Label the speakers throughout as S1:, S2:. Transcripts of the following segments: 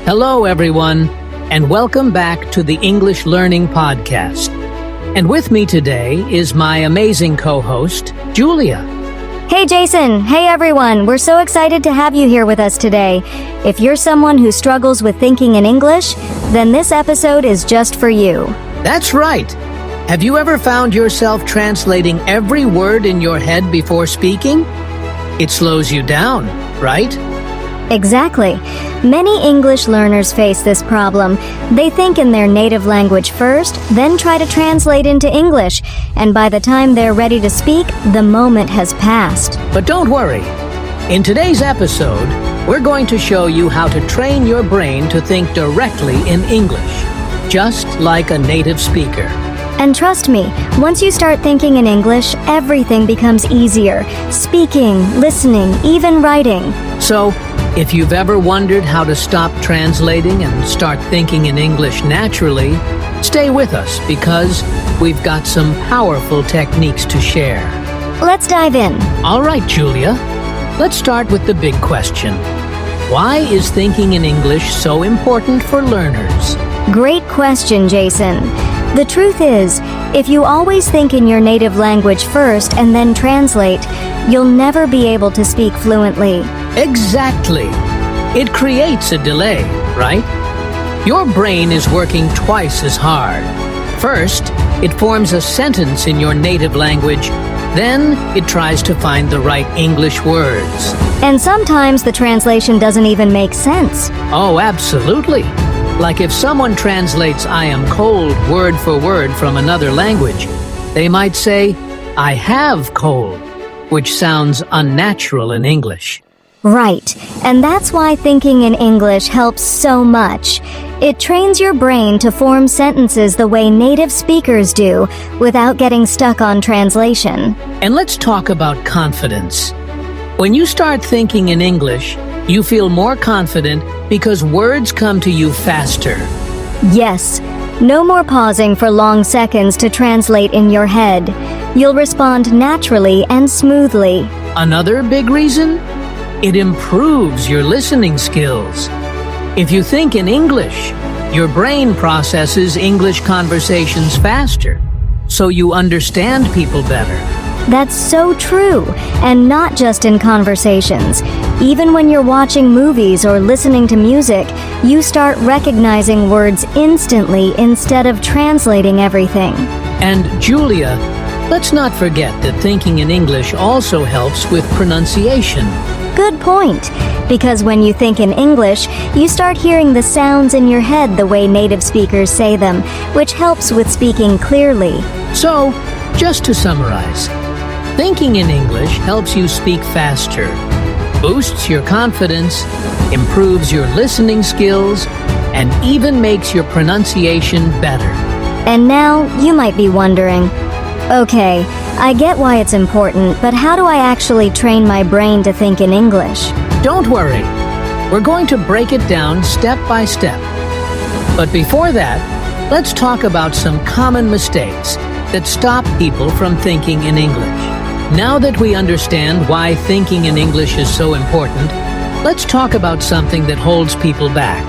S1: Hello, everyone, and welcome back to the English Learning Podcast. And with me today is my amazing co-host, Julia.
S2: Hey Jason, hey everyone, we're so excited to have you here with us today. If you're someone who struggles with thinking in English, then this episode is just for you.
S1: That's right. Have you ever found yourself translating every word in your head before speaking? It slows you down, right?
S2: Exactly. Many English learners face this problem. They think in their native language first, then try to translate into English, and by the time they're ready to speak, the moment has passed.
S1: But don't worry. In today's episode, we're going to show you how to train your brain to think directly in English, just like a native speaker.
S2: And trust me, once you start thinking in English, everything becomes easier. Speaking, listening, even writing.
S1: So, if you've ever wondered how to stop translating and start thinking in English naturally, stay with us because we've got some powerful techniques to share.
S2: Let's dive in.
S1: All right, Julia. Let's start with the big question. Why is thinking in English so important for learners?
S2: Great question, Jason. The truth is, if you always think in your native language first and then translate, you'll never be able to speak fluently.
S1: Exactly. It creates a delay, right? Your brain is working twice as hard. First, it forms a sentence in your native language. Then, it tries to find the right English words.
S2: And sometimes the translation doesn't even make sense.
S1: Oh, absolutely. Like if someone translates "I am cold" word for word from another language, they might say, "I have cold," which sounds unnatural in English.
S2: Right, and that's why thinking in English helps so much. It trains your brain to form sentences the way native speakers do, without getting stuck on translation.
S1: And let's talk about confidence. When you start thinking in English, you feel more confident because words come to you faster.
S2: Yes, no more pausing for long seconds to translate in your head. You'll respond naturally and smoothly.
S1: Another big reason? It improves your listening skills. If you think in English, your brain processes English conversations faster, so you understand people better.
S2: That's so true, and not just in conversations. Even when you're watching movies or listening to music, you start recognizing words instantly instead of translating everything.
S1: And Julia, let's not forget that thinking in English also helps with pronunciation.
S2: Good point, because when you think in English, you start hearing the sounds in your head the way native speakers say them, which helps with speaking clearly.
S1: So, just to summarize, thinking in English helps you speak faster, boosts your confidence, improves your listening skills, and even makes your pronunciation better.
S2: And now, you might be wondering, okay, I get why it's important, but how do I actually train my brain to think in English?
S1: Don't worry. We're going to break it down step by step. But before that, let's talk about some common mistakes that stop people from thinking in English. Now that we understand why thinking in English is so important, let's talk about something that holds people back.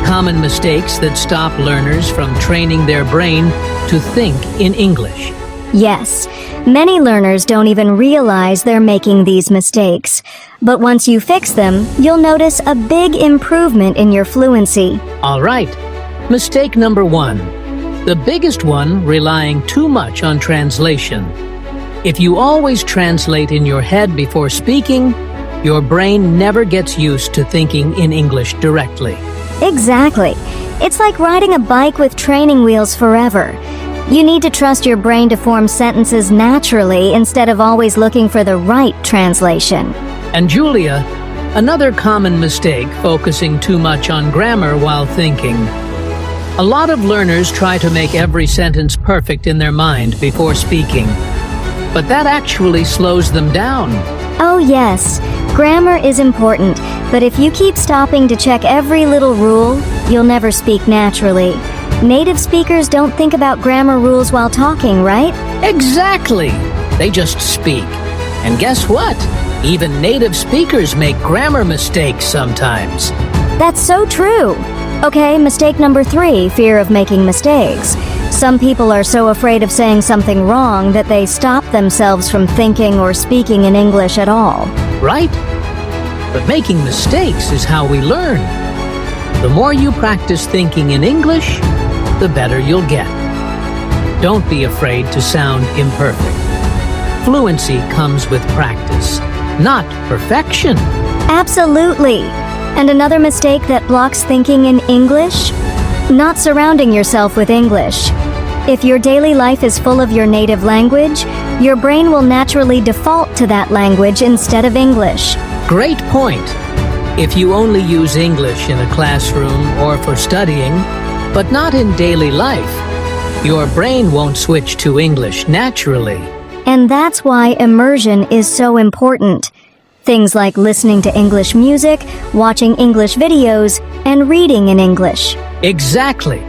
S1: Common mistakes that stop learners from training their brain to think in English.
S2: Yes, many learners don't even realize they're making these mistakes. But once you fix them, you'll notice a big improvement in your fluency.
S1: All right. Mistake number 1. The biggest one, relying too much on translation. If you always translate in your head before speaking, your brain never gets used to thinking in English directly.
S2: Exactly. It's like riding a bike with training wheels forever. You need to trust your brain to form sentences naturally instead of always looking for the right translation.
S1: And Julia, another common mistake, focusing too much on grammar while thinking. A lot of learners try to make every sentence perfect in their mind before speaking, but that actually slows them down.
S2: Oh yes, grammar is important, but if you keep stopping to check every little rule, you'll never speak naturally. Native speakers don't think about grammar rules while talking, right?
S1: Exactly. They just speak. And guess what? Even native speakers make grammar mistakes sometimes.
S2: That's so true. Okay, mistake number 3, fear of making mistakes. Some people are so afraid of saying something wrong that they stop themselves from thinking or speaking in English at all.
S1: Right? But making mistakes is how we learn. The more you practice thinking in English, the better you'll get. Don't be afraid to sound imperfect. Fluency comes with practice, not perfection.
S2: Absolutely. And another mistake that blocks thinking in English? Not surrounding yourself with English. If your daily life is full of your native language, your brain will naturally default to that language instead of English.
S1: Great point. If you only use English in a classroom or for studying, but not in daily life, your brain won't switch to English naturally.
S2: And that's why immersion is so important. Things like listening to English music, watching English videos, and reading in English.
S1: Exactly.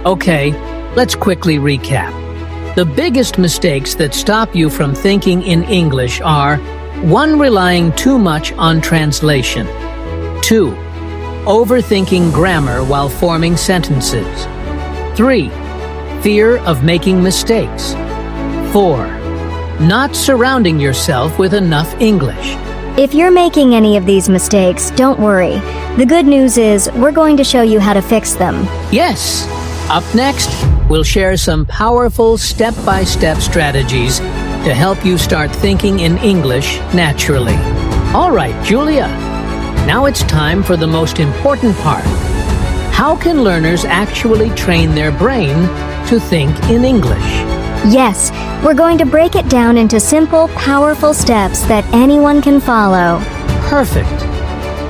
S1: Okay, let's quickly recap. The biggest mistakes that stop you from thinking in English are 1. Relying too much on translation. 2. Overthinking grammar while forming sentences. 3. Fear of making mistakes. 4. Not surrounding yourself with enough English.
S2: If you're making any of these mistakes, don't worry. The good news is we're going to show you how to fix them.
S1: Yes! Up next, we'll share some powerful step-by-step strategies to help you start thinking in English naturally. All right, Julia. Now it's time for the most important part. How can learners actually train their brain to think in English?
S2: Yes, we're going to break it down into simple, powerful steps that anyone can follow.
S1: Perfect.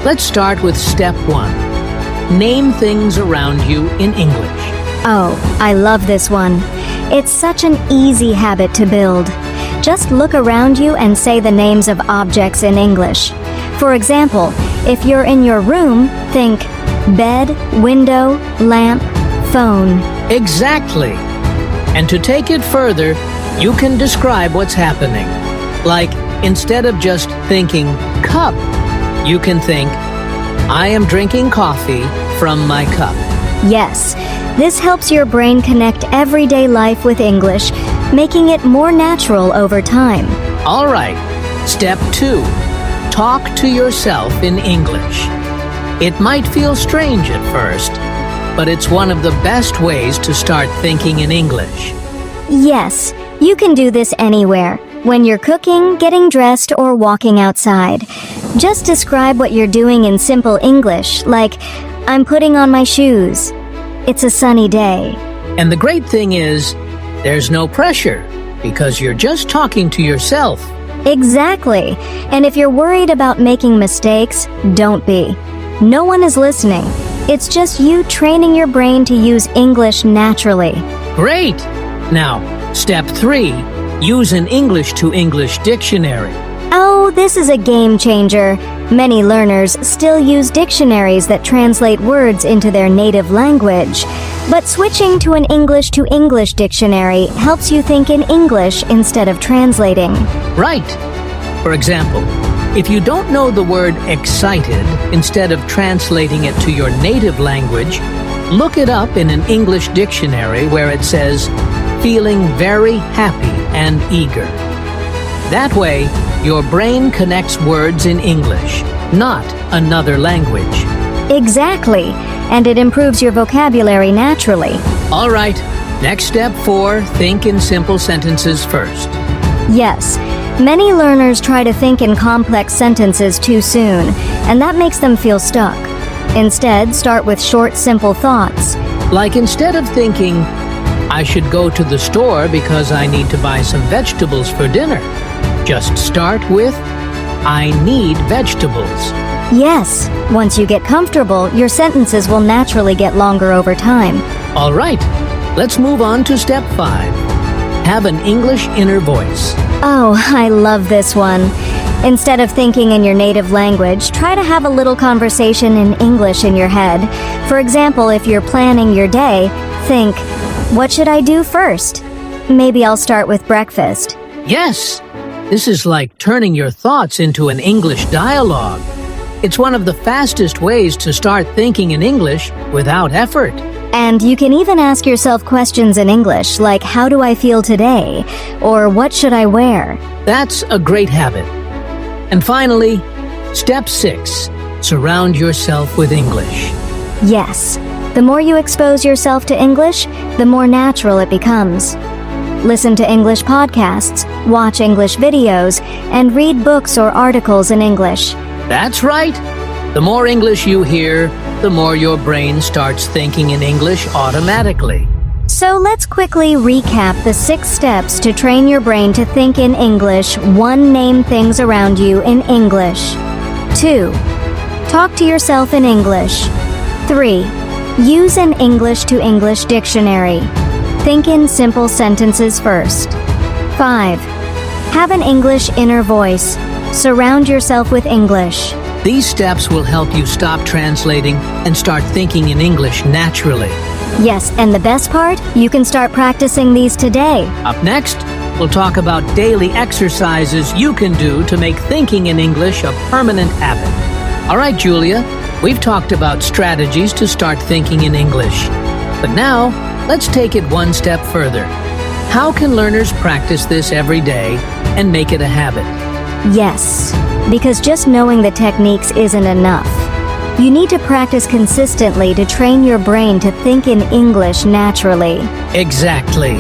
S1: Let's start with step 1. Name things around you in English.
S2: Oh, I love this one. It's such an easy habit to build. Just look around you and say the names of objects in English. For example, if you're in your room, think bed, window, lamp, phone.
S1: Exactly. And to take it further, you can describe what's happening. Like, instead of just thinking cup, you can think, I am drinking coffee from my cup.
S2: Yes, this helps your brain connect everyday life with English, making it more natural over time.
S1: All right, step 2. Talk to yourself in English. It might feel strange at first, but it's one of the best ways to start thinking in English.
S2: Yes, you can do this anywhere, when you're cooking, getting dressed, or walking outside. Just describe what you're doing in simple English, like, I'm putting on my shoes. It's a sunny day.
S1: And the great thing is, there's no pressure, because you're just talking to yourself.
S2: Exactly. And if you're worried about making mistakes, don't be. No one is listening. It's just you training your brain to use English naturally.
S1: Great! Now, step 3. Use an English-to-English dictionary.
S2: Oh, this is a game changer. Many learners still use dictionaries that translate words into their native language. But switching to an English-to-English dictionary helps you think in English instead of translating.
S1: Right. For example, if you don't know the word excited, instead of translating it to your native language, look it up in an English dictionary where it says, feeling very happy and eager. That way, your brain connects words in English, not another language.
S2: Exactly, and it improves your vocabulary naturally.
S1: All right, next step 4, think in simple sentences first.
S2: Yes, many learners try to think in complex sentences too soon, and that makes them feel stuck. Instead, start with short, simple thoughts.
S1: Like instead of thinking, I should go to the store because I need to buy some vegetables for dinner, just start with, I need vegetables.
S2: Yes, once you get comfortable, your sentences will naturally get longer over time.
S1: All right, let's move on to step 5. Have an English inner voice.
S2: Oh, I love this one. Instead of thinking in your native language, try to have a little conversation in English in your head. For example, if you're planning your day, think, what should I do first? Maybe I'll start with breakfast.
S1: Yes, this is like turning your thoughts into an English dialogue. It's one of the fastest ways to start thinking in English without effort.
S2: And you can even ask yourself questions in English, like, how do I feel today? Or what should I wear?
S1: That's a great habit. And finally, step 6, surround yourself with English.
S2: Yes, the more you expose yourself to English, the more natural it becomes. Listen to English podcasts, watch English videos, and read books or articles in English.
S1: That's right. The more English you hear, the more your brain starts thinking in English automatically.
S2: So let's quickly recap the 6 steps to train your brain to think in English. 1. Name things around you in English. 2. Talk to yourself in English. 3. Use an English to English dictionary. Think in simple sentences first. 5. Have an English inner voice. Surround yourself with English.
S1: These steps will help you stop translating and start thinking in English naturally.
S2: Yes, and the best part? You can start practicing these today.
S1: Up next, we'll talk about daily exercises you can do to make thinking in English a permanent habit. All right, Julia, we've talked about strategies to start thinking in English. But now, let's take it one step further. How can learners practice this every day and make it a habit?
S2: Yes, because just knowing the techniques isn't enough. You need to practice consistently to train your brain to think in English naturally.
S1: Exactly.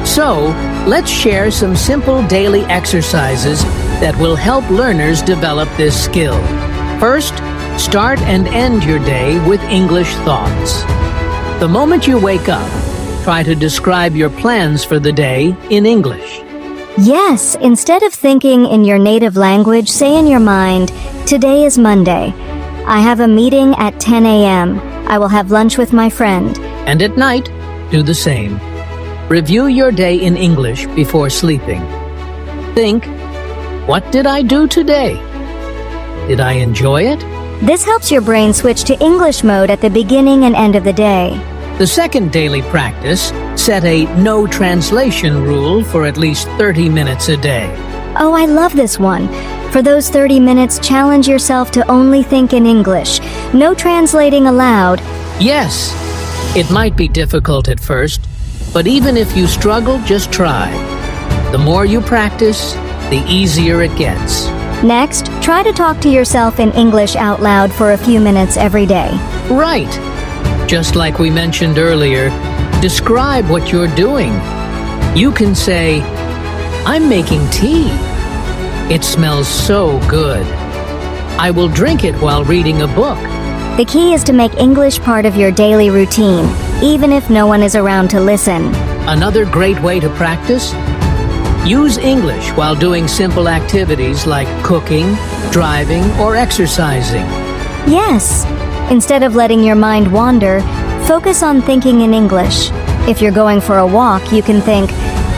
S1: So, let's share some simple daily exercises that will help learners develop this skill. First, start and end your day with English thoughts. The moment you wake up, try to describe your plans for the day in English.
S2: Yes, instead of thinking in your native language, say in your mind, today is Monday. I have a meeting at 10 a.m. I will have lunch with my friend.
S1: And at night, do the same. Review your day in English before sleeping. Think, what did I do today? Did I enjoy it?
S2: This helps your brain switch to English mode at the beginning and end of the day.
S1: The second daily practice, set a no translation rule for at least 30 minutes a day.
S2: Oh, I love this one. For those 30 minutes, challenge yourself to only think in English. No translating allowed.
S1: Yes, it might be difficult at first, but even if you struggle, just try. The more you practice, the easier it gets.
S2: Next, try to talk to yourself in English out loud for a few minutes every day.
S1: Right. Just like we mentioned earlier, describe what you're doing. You can say, I'm making tea. It smells so good. I will drink it while reading a book.
S2: The key is to make English part of your daily routine, even if no one is around to listen.
S1: Another great way to practice? Use English while doing simple activities like cooking, driving, or exercising.
S2: Yes. Instead of letting your mind wander, focus on thinking in English. If you're going for a walk, you can think,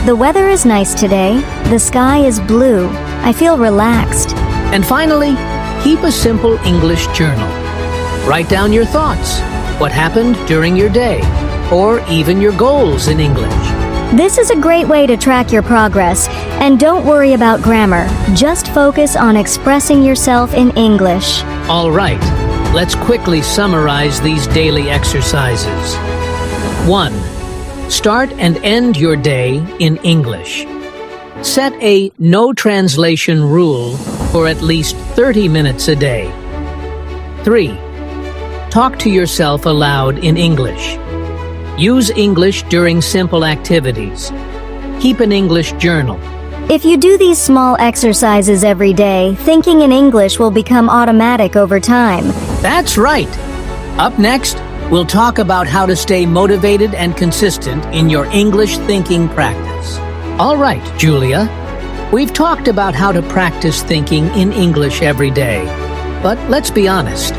S2: the weather is nice today. The sky is blue. I feel relaxed.
S1: And finally, keep a simple English journal. Write down your thoughts, what happened during your day, or even your goals in English.
S2: This is a great way to track your progress. And don't worry about grammar. Just focus on expressing yourself in English.
S1: All right, let's quickly summarize these daily exercises. 1. Start and end your day in English. Set a no translation rule for at least 30 minutes a day. 3. Talk to yourself aloud in English. Use English during simple activities. Keep an English journal.
S2: If you do these small exercises every day, thinking in English will become automatic over time.
S1: That's right. Up next, we'll talk about how to stay motivated and consistent in your English thinking practice. All right, Julia. We've talked about how to practice thinking in English every day. But let's be honest.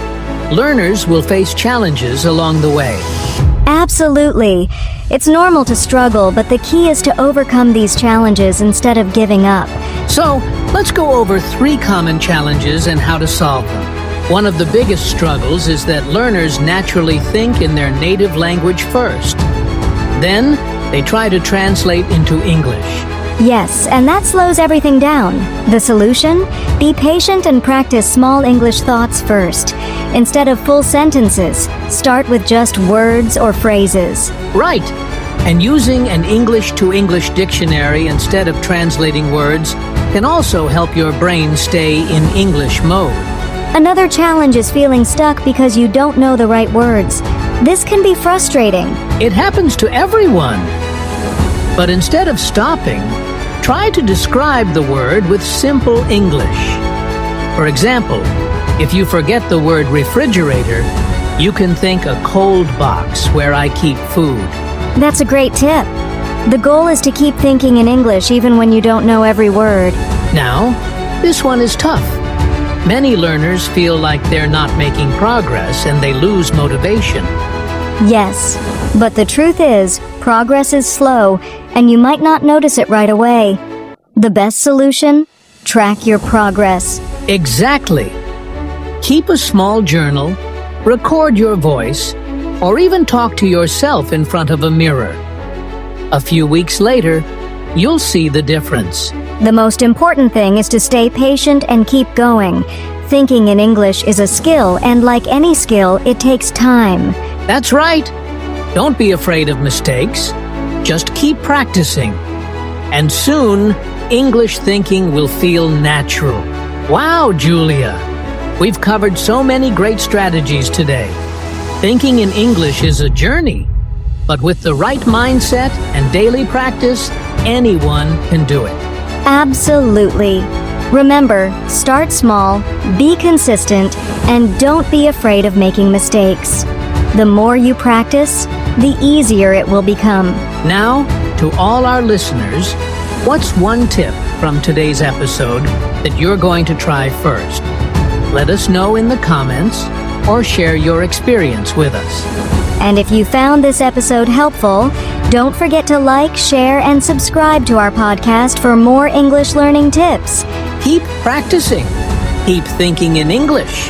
S1: Learners will face challenges along the way.
S2: Absolutely. It's normal to struggle, but the key is to overcome these challenges instead of giving up.
S1: So, let's go over 3 common challenges and how to solve them. One of the biggest struggles is that learners naturally think in their native language first. Then, they try to translate into English.
S2: Yes, and that slows everything down. The solution? Be patient and practice small English thoughts first. Instead of full sentences, start with just words or phrases.
S1: Right. And using an English-to-English dictionary instead of translating words can also help your brain stay in English mode.
S2: Another challenge is feeling stuck because you don't know the right words. This can be frustrating.
S1: It happens to everyone. But instead of stopping, try to describe the word with simple English. For example, if you forget the word refrigerator, you can think a cold box where I keep food.
S2: That's a great tip. The goal is to keep thinking in English even when you don't know every word.
S1: Now, this one is tough. Many learners feel like they're not making progress and they lose motivation.
S2: Yes, but the truth is, progress is slow, and you might not notice it right away. The best solution? Track your progress.
S1: Exactly. Keep a small journal, record your voice, or even talk to yourself in front of a mirror. A few weeks later, you'll see the difference.
S2: The most important thing is to stay patient and keep going. Thinking in English is a skill, and like any skill, it takes time.
S1: That's right. Don't be afraid of mistakes. Just keep practicing. And soon, English thinking will feel natural. Wow, Julia! We've covered so many great strategies today. Thinking in English is a journey, but with the right mindset and daily practice, anyone can do it.
S2: Absolutely. Remember, start small, be consistent, and don't be afraid of making mistakes. The more you practice, the easier it will become.
S1: Now, to all our listeners, what's one tip from today's episode that you're going to try first? Let us know in the comments or share your experience with us.
S2: And if you found this episode helpful, don't forget to like, share, and subscribe to our podcast for more English learning tips.
S1: Keep practicing. Keep thinking in English.